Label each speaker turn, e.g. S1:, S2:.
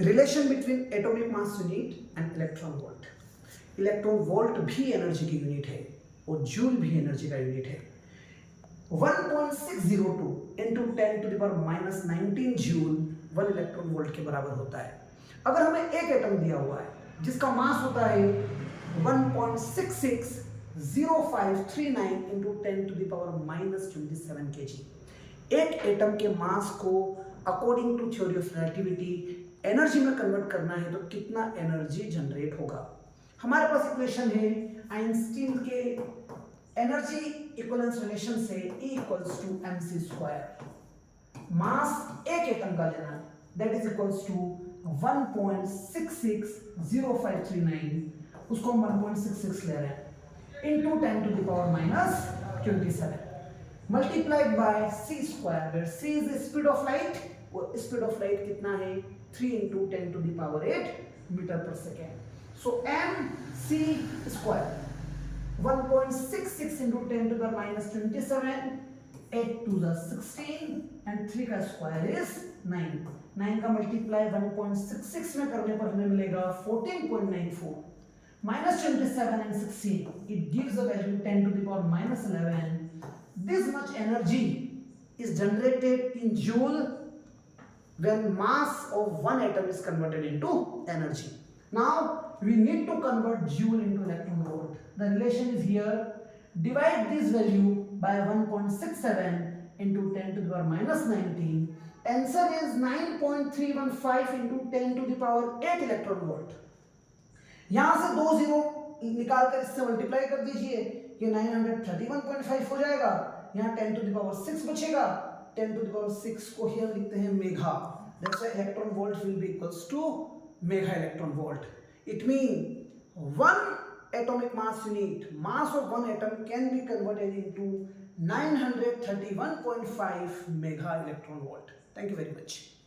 S1: Relation between atomic mass unit and electron volt. Electron volt भी energy की unit है और जूल भी एनर्जी का यूनिट है। 1.602 into 10 to the power minus 19 joule 1 electron volt के बराबर होता है। अगर हमें एक एटम दिया हुआ है जिसका मास होता है 1.660539 into 10 to the power minus 27 kg, एक एटम के मास को according to theory of relativity energy में कन्वर्ट करना है तो कितना एनर्जी जनरेट होगा। हमारे पास इक्वेशन है आइंस्टीन के एनर्जी इक्विवेलेंस रिलेशन से E equals to mc square. Mass एक एटम का लेना है दैट इज इक्वल्स टू 1.660539, उसको हम 1.66 ले रहे हैं into 10 to the power minus 27 multiplied by c square, where c is the speed of light और स्पीड ऑफ लाइट कितना है 3 into 10 to the power 8 metre per second. So mc square 1.66 into 10 to the minus 27, 8 to the 16 and 3 का square is 9। 9 का multiply 1.66 में करने पर हमें मिलेगा 14.94 minus 27 and 16 it gives a value 10 to the power minus 11। This much energy is generated in joule when mass of one atom is converted into energy. Now we need to convert joule into electron volt. The relation is here. Divide this value by 1.67 into 10 to the power minus 19. Answer is 9.315 into 10 to the power 8 electron volt. यहां से दो zero निकाल कर इससे multiply कर दीजिए, ये 931.5 हो जाएगा। यहाँ 10 to the power 6 बचेगा, 10 to the power 6 को here लिखते हैं mega. That's why electron volt will be equals to mega electron volt. It means one atomic mass unit, mass of one atom can be converted into 931.5 mega electron volt. Thank you very much.